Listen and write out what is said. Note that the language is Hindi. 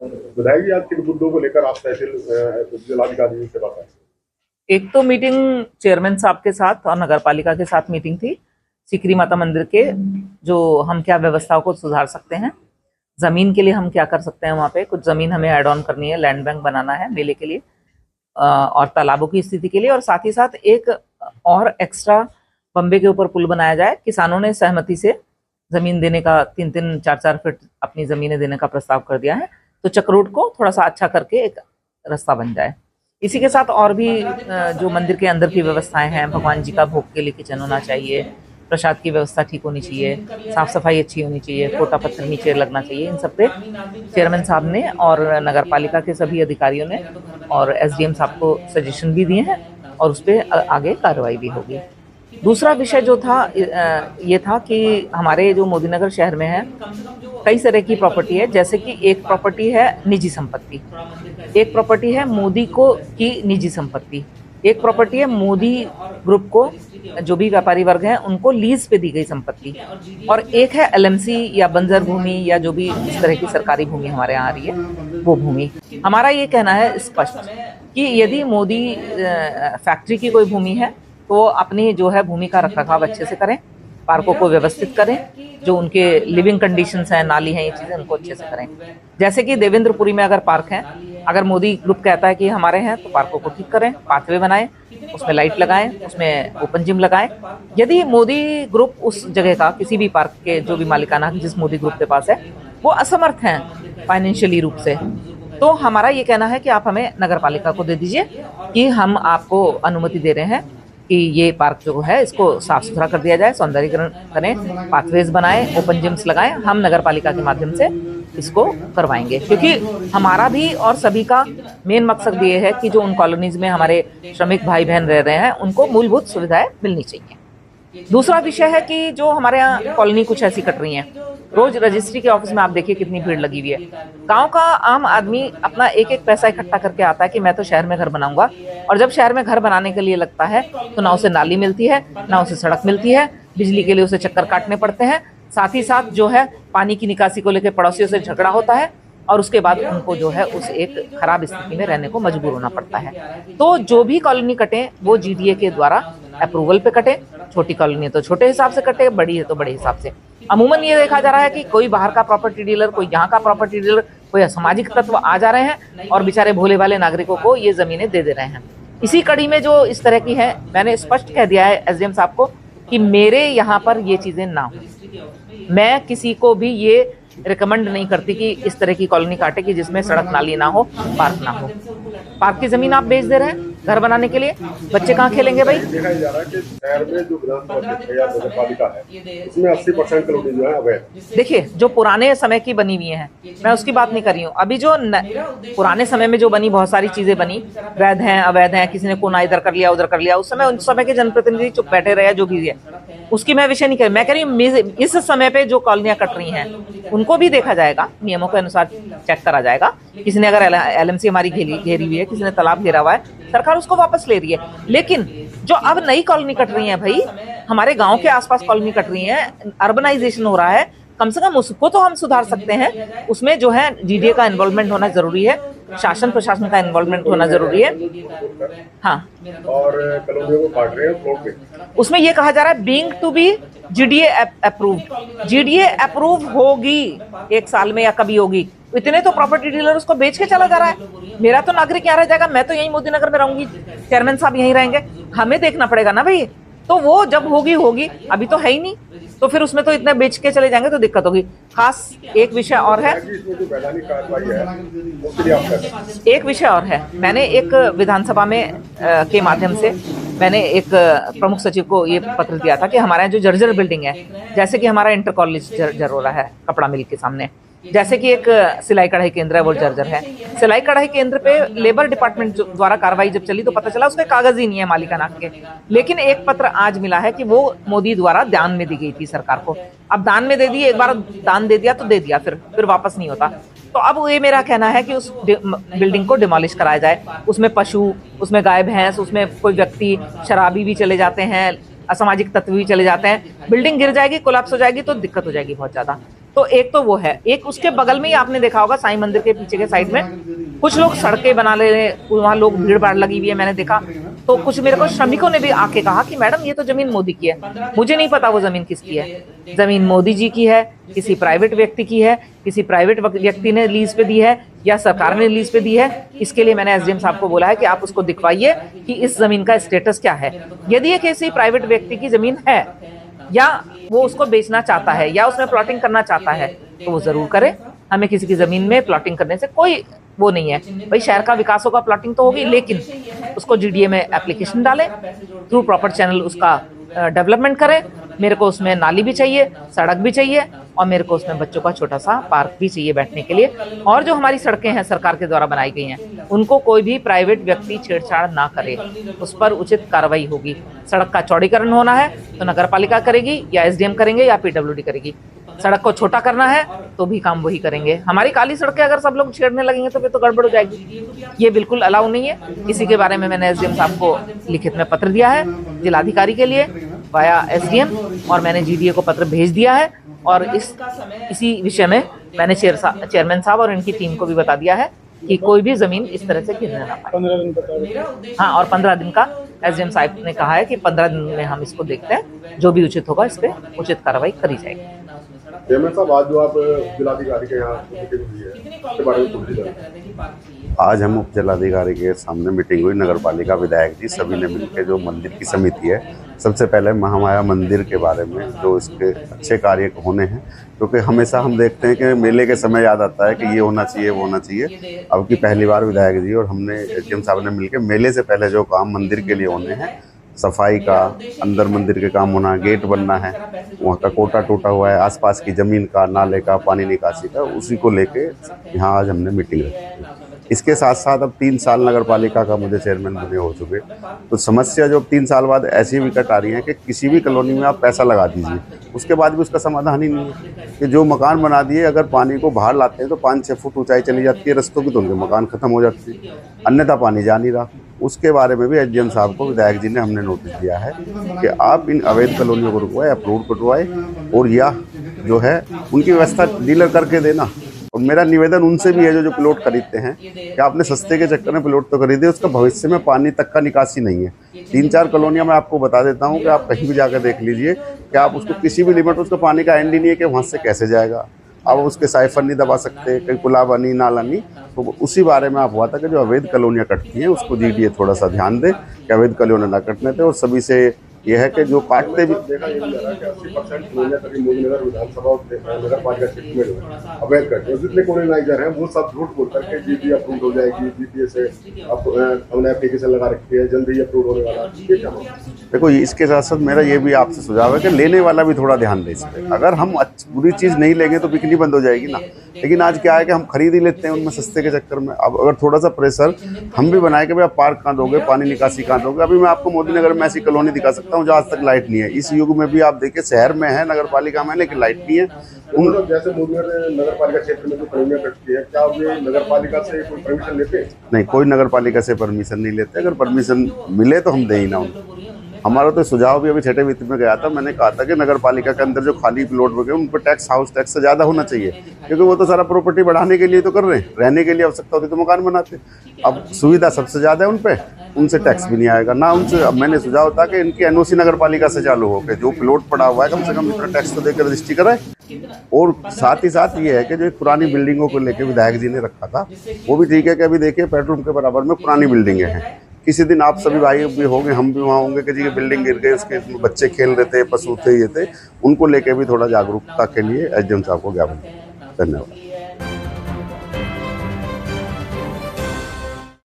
विधायक जी, आज किन मुद्दों को लेकर आप तहसील जिलाधिकारी से बात है? एक तो मीटिंग चेयरमैन साहब के साथ और नगर पालिका के साथ मीटिंग थी। सीकरी माता मंदिर के जो हम क्या व्यवस्थाओं को सुधार सकते हैं, जमीन के लिए हम क्या कर सकते हैं, वहाँ पे कुछ जमीन हमें ऐड ऑन करनी है, लैंड बैंक बनाना है मेले के लिए और तालाबों की स्थिति के लिए, और साथ ही साथ एक और एक्स्ट्रा बम्बे के ऊपर पुल बनाया जाए। किसानों ने सहमति से जमीन देने का 3-3, 4-4 फीट अपनी जमीनें देने का प्रस्ताव कर दिया है, तो चक्रोड को थोड़ा सा अच्छा करके एक रास्ता बन जाए। इसी के साथ और भी जो मंदिर के अंदर की व्यवस्थाएं हैं, भगवान जी का भोग के लिए किचन होना चाहिए, प्रसाद की व्यवस्था ठीक होनी चाहिए, साफ सफाई अच्छी होनी चाहिए, कोटा पत्थर नीचे लगना चाहिए। इन सब पे चेयरमैन साहब ने और नगर पालिका के सभी अधिकारियों ने और एसडीएम साहब को सजेशन भी दिए हैं और उस पर आगे कार्रवाई भी होगी। दूसरा विषय जो था ये था कि हमारे जो मोदीनगर शहर में है कई तरह की प्रॉपर्टी है, जैसे कि एक प्रॉपर्टी है निजी संपत्ति, एक प्रॉपर्टी है मोदी को की निजी संपत्ति, एक प्रॉपर्टी है मोदी ग्रुप को जो भी व्यापारी वर्ग हैं उनको लीज पे दी गई संपत्ति, और एक है एलएमसी या बंजर भूमि या जो भी इस तरह की सरकारी भूमि हमारे यहाँ आ रही है वो भूमि। हमारा ये कहना है स्पष्ट कि यदि मोदी फैक्ट्री की कोई भूमि है तो अपनी जो है भूमि का रखरखाव अच्छे से करें, पार्कों को व्यवस्थित करें, जो उनके लिविंग कंडीशंस हैं, नाली हैं, ये चीज़ें उनको अच्छे से करें। जैसे कि देवेंद्रपुरी में अगर पार्क हैं, अगर मोदी ग्रुप कहता है कि हमारे हैं तो पार्कों को ठीक करें, पाथवे बनाएं, उसमें लाइट लगाएं, उसमें ओपन जिम लगाएं। यदि मोदी ग्रुप उस जगह का किसी भी पार्क के जो भी मालिकाना जिस मोदी ग्रुप के पास है वो असमर्थ हैं फाइनेंशियली रूप से, तो हमारा ये कहना है कि आप हमें नगर पालिका को दे दीजिए कि हम आपको अनुमति दे रहे हैं कि ये पार्क जो है इसको साफ सुथरा कर दिया जाए, सौंदर्यीकरण करें, पाथवेज बनाएं, ओपन जिम्स लगाएं। हम नगर पालिका के माध्यम से इसको करवाएंगे, क्योंकि हमारा भी और सभी का मेन मकसद ये है कि जो उन कॉलोनीज में हमारे श्रमिक भाई बहन रह रहे हैं उनको मूलभूत सुविधाएं मिलनी चाहिए। दूसरा विषय है कि जो हमारे यहाँ कॉलोनी कुछ ऐसी कट रही हैं, रोज रजिस्ट्री के ऑफिस में आप देखिए कितनी भीड़ लगी हुई है। गांव का आम आदमी अपना एक एक पैसा इकट्ठा करके आता है कि मैं तो शहर में घर बनाऊंगा, और जब शहर में घर बनाने के लिए लगता है तो ना उसे नाली मिलती है, ना उसे सड़क मिलती है, बिजली के लिए उसे चक्कर काटने पड़ते हैं, साथ ही साथ जो है पानी की निकासी को लेकर पड़ोसियों से झगड़ा होता है, और उसके बाद उनको जो है उस एक खराब स्थिति में रहने को मजबूर होना पड़ता है। तो जो भी कॉलोनी कटे वो जीडीए के द्वारा अप्रूवल पे कटे, छोटी कॉलोनी है तो छोटे हिसाब से कटे, बड़ी है तो बड़े हिसाब से। अमूमन ये देखा जा रहा है कि कोई बाहर का प्रॉपर्टी डीलर, कोई यहाँ का प्रॉपर्टी डीलर, कोई असामाजिक तत्व आ जा रहे हैं और बेचारे भोले भाले नागरिकों को ये जमीनें दे रहे हैं। इसी कड़ी में जो इस तरह की है, मैंने स्पष्ट कह दिया है एसडीएम साहब को कि मेरे यहाँ पर ये चीजें ना हो। मैं किसी को भी ये रिकमेंड नहीं करती कि इस तरह की कॉलोनी काटे कि जिसमें सड़क नाली ना हो, पार्क ना हो। पार्क की जमीन आप बेच दे रहे हैं घर बनाने के लिए, बच्चे कहाँ खेलेंगे भाई? देखा जा रहा है कि शहर में जो विधानसभा या नगर पालिका है उसमें 80% कॉलोनी जो है अवैध। देखिए, जो पुराने समय की बनी हुई हैं, मैं उसकी बात नहीं कर रही हूँ। अभी जो पुराने समय में जो बनी बहुत सारी चीजें बनी, वैध हैं, अवैध हैं, किसी ने कोना इधर कर लिया, उधर कर लिया, उस समय के जनप्रतिनिधि चुप बैठे रहे, जो भी है उसकी मैं विषय नहीं कर रही। मैं कह रही हूँ इस समय पे जो कॉलोनियां कट रही हैं उनको भी देखा जाएगा, नियमों के अनुसार चेक करा जाएगा। किसी ने अगर एलएमसी हमारी घेरी हुई है, किसी ने तालाब घेरा हुआ है, सरकार उसको वापस ले रही है। लेकिन जो अब नई कॉलोनी कट रही है भाई, हमारे गांव के आसपास कॉलोनी कट रही है, अर्बनाइजेशन हो रहा है, कम से कम उसको तो हम सुधार सकते हैं। उसमें जो है जीडीए का इन्वॉल्वमेंट होना जरूरी है, शासन प्रशासन का इन्वॉल्वमेंट होना जरूरी है। हाँ, और कॉलोनियों को काट रहे हैं फ्लोट पे। उसमें ये कहा जा रहा है being to be GDA approved. GDA approve होगी 1 साल में या कभी होगी, इतने तो प्रॉपर्टी डीलर उसको बेच के चला जा रहा है। मेरा तो नागरिक यहाँ रह जाएगा, मैं तो यहीं मोदी नगर में रहूंगी, चेयरमैन साहब यहीं रहेंगे, हमें देखना पड़ेगा ना भाई। तो वो जब होगी, अभी तो है ही नहीं, तो फिर उसमें तो इतने बेच के चले जाएंगे तो दिक्कत होगी। खास एक विषय और है, एक विषय और है, मैंने एक विधानसभा में के माध्यम से मैंने एक प्रमुख सचिव को ये पत्र दिया था कि हमारे यहाँ जो जर्जर बिल्डिंग है, जैसे कि हमारा इंटर कॉलेज जर्जर हो रहा है कपड़ा मिल के सामने, जैसे कि एक सिलाई कढ़ाई केंद्र है वो जर्जर है। सिलाई कढ़ाई केंद्र पे लेबर डिपार्टमेंट द्वारा कार्रवाई जब चली तो पता चला उसके कागज ही नहीं है मालिकाना के, लेकिन एक पत्र आज मिला है कि वो मोदी द्वारा दान में दी गई थी सरकार को। अब दान में दे दी, एक बार दान दे दिया तो दे दिया, फिर वापस नहीं होता। तो अब ये मेरा कहना है कि उस बिल्डिंग को डिमोलिश कराया जाए। उसमें पशु, उसमें गाय भैंस, उसमें कोई व्यक्ति शराबी भी चले जाते हैं, असामाजिक तत्व भी चले जाते हैं, बिल्डिंग गिर जाएगी, कोलैप्स हो जाएगी तो दिक्कत हो जाएगी बहुत ज्यादा। तो तो एक तो वो है, एक उसके बगल में ही आपने देखा होगा साईं मंदिर के पीछे के साइड में कुछ लोग सड़कें बना ले रहे हैं, वहाँ लोग भीड़ भाड़ लगी हुई है, मैंने देखा। तो कुछ मेरे को श्रमिकों ने भी आके कहा कि मैडम ये तो जमीन मोदी की है। मुझे नहीं पता वो जमीन किसकी है। जमीन मोदी जी की है, किसी प्राइवेट व्यक्ति की है, किसी प्राइवेट व्यक्ति ने लीज पे दी है या सरकार ने लीज पे दी है। इसके लिए मैंने एसडीएम साहब को बोला है कि आप उसको दिखवाइए कि इस जमीन का स्टेटस क्या है। यदि ये किसी प्राइवेट व्यक्ति की जमीन है या वो उसको बेचना चाहता है या उसमें प्लॉटिंग करना चाहता है तो वो जरूर करे। हमें किसी की जमीन में प्लॉटिंग करने से कोई वो नहीं है। भाई शहर का विकास होगा, प्लॉटिंग तो होगी, लेकिन उसको जीडीए में एप्लीकेशन डालें, थ्रू प्रॉपर चैनल उसका डेवलपमेंट करें। मेरे को उसमें नाली भी चाहिए, सड़क भी चाहिए और मेरे को उसमें बच्चों का छोटा सा पार्क भी चाहिए बैठने के लिए। और जो हमारी सड़कें हैं सरकार के द्वारा बनाई गई हैं उनको कोई भी प्राइवेट व्यक्ति छेड़छाड़ ना करे, उस पर उचित कार्रवाई होगी। सड़क का चौड़ीकरण होना है तो नगर पालिका करेगी या एसडीएम करेंगे या पीडब्ल्यूडी करेगी। सड़क को छोटा करना है तो भी काम वही करेंगे। हमारी काली सड़कें अगर सब लोग छेड़ने लगेंगे तो फिर तो गड़बड़ हो जाएगी। ये बिल्कुल अलाउ नहीं है। इसी के बारे में मैंने एसडीएम साहब को लिखित में पत्र दिया है, जिलाधिकारी के लिए वाया एसडीएम, और मैंने जीडीए को पत्र भेज दिया है। और इसी विषय में मैंने चेयरमैन साहब और इनकी टीम को भी बता दिया है कि कोई भी जमीन इस तरह से गिरने ना पाए। 15 दिन बता। हाँ, और 15 दिन का एसडीएम साहब ने कहा है कि 15 दिन में हम इसको देखते हैं, जो भी उचित होगा इस पे उचित कार्रवाई करी जाएगी। चेयरमैन साहब, आज जो आप जिलाधिकारी के यहाँ मीटिंग हुई है उसके बारे में कुछ बताइए। आज हम उप जिलाधिकारी के सामने मीटिंग हुई, नगर पालिका विधायक जी सभी ने मिलकर जो मंदिर की समिति है, सबसे पहले महामाया मंदिर के बारे में जो इसके अच्छे कार्य होने हैं, क्योंकि हमेशा हम देखते हैं कि मेले के समय याद आता है कि ये होना चाहिए वो होना चाहिए। अब की पहली बार विधायक जी और हमने एसडीएम साहब ने मिलकर मेले से पहले जो काम मंदिर के लिए होने हैं, सफाई का, अंदर मंदिर के काम होना, गेट बनना है, वहाँ का कोटा टूटा हुआ है, आसपास की ज़मीन का, नाले का, पानी निकासी का, उसी को लेके यहाँ आज हमने मीटिंग रखी। इसके साथ साथ अब 3 साल नगर पालिका का मुझे चेयरमैन बने हो चुके, तो समस्या जो 3 साल बाद ऐसी विकट आ रही है कि किसी भी कॉलोनी में आप पैसा लगा दीजिए, उसके बाद भी उसका समाधान ही नहीं है। कि जो मकान बना दिए, अगर पानी को बाहर लाते हैं तो 5-6 फुट ऊंचाई चली जाती है रस्तों की, तो उनके मकान खत्म हो जाती है, अन्यथा पानी जा नहीं रहा। उसके बारे में भी एसडीएम साहब को विधायक जी ने हमने नोटिस दिया है कि आप इन अवैध कॉलोनियों को रुकवाए, अप्रूव कटवाए, और या जो है उनकी व्यवस्था डीलर करके देना। और मेरा निवेदन उनसे भी है जो प्लॉट खरीदते हैं कि आपने सस्ते के चक्कर में प्लॉट तो खरीदे, उसका भविष्य में पानी तक का निकासी नहीं है। 3-4 कॉलोनियाँ मैं आपको बता देता हूँ कि आप कहीं भी जाकर देख लीजिए कि आप उसको किसी भी लिमिट, उसका पानी का एंड ही नहीं है कि वहाँ से कैसे जाएगा। आप उसके साइफर नहीं दबा सकते, कहीं पुलावा नहीं, नाला नहीं। तो उसी बारे में आप हुआ था कि जो अवैध कॉलोनियाँ कटती हैं उसको जीडीए थोड़ा सा ध्यान दे कि अवैध कॉलोनियाँ ना कटने थे। और सभी से यह है कि जो काटते भी देखा ये भी जा रहा है कि 80% कॉलोनियाँ करीब मोदीनगर विधानसभा और नगर पालिका क्षेत्र में जो है अवैध कटते हैं। जितने कॉलोनाइजर हैं वो सब झूठ बोल करके जीडीए अप्रूव हो जाएगी, जीडीए से हमने एप्लीकेशन लगा रखी है, जल्दी ही अप्रूव होने वाला। ये क्या मामला? देखो, इसके साथ साथ मेरा ये भी आपसे सुझाव है कि लेने वाला भी थोड़ा ध्यान दे इस पर। अगर हम बुरी चीज़ नहीं लेंगे तो बिक्री बंद हो जाएगी ना। लेकिन आज क्या है कि हम खरीद ही लेते हैं उनमें सस्ते के चक्कर में। अब अगर थोड़ा सा प्रेशर हम भी बनाए कि भाई आप पार्क कहाँ दोगे, पानी निकासी कहाँ दोगे। अभी मैं आपको मोदी नगर में ऐसी कॉलोनी दिखा सकता हूँ जहाँ आज तक लाइट नहीं है। इस युग में भी आप देखिए, शहर में है, नगर पालिका में, लेकिन लाइट नहीं है। जैसे नगर पालिका क्षेत्र में जो कॉलोनियाँ कटती है, क्या वे नगर पालिका से कोई परमिशन लेते हैं? नहीं, कोई नगर पालिका से परमिशन नहीं लेते। अगर परमिशन मिले तो हम दें ही ना उनको। हमारा तो सुझाव भी अभी छठे वित्त में गया था, मैंने कहा था कि नगर पालिका के अंदर जो खाली प्लॉट बचे उन पर टैक्स, हाउस टैक्स से ज़्यादा होना चाहिए, क्योंकि वो तो सारा प्रॉपर्टी बढ़ाने के लिए तो कर रहे हैं, रहने के लिए आवश्यकता होती तो मकान बनाते। अब सुविधा सबसे ज़्यादा है उन पर, उनसे टैक्स भी नहीं आएगा ना उनसे। अब मैंने सुझाव था कि इनकी एनओसी नगर पालिका से चालू हो के जो प्लॉट पड़ा हुआ है कम से कम इतना टैक्स तो देकर रजिस्ट्री कराए। और साथ ही साथ ये है कि जो एक पुरानी बिल्डिंगों को लेकर विधायक जी ने रखा था, वो भी ठीक है कि अभी देखिए बेडरूम के बराबर में पुरानी बिल्डिंगें हैं। किसी दिन आप सभी भाई भी होंगे, हम भी वहाँ होंगे कि जी बिल्डिंग गिर गई, उसके बच्चे खेल रहे थे, पशु थे, ये थे, उनको लेके भी थोड़ा जागरूकता के लिए एसडीएम साहब को ज्ञापन। धन्यवाद।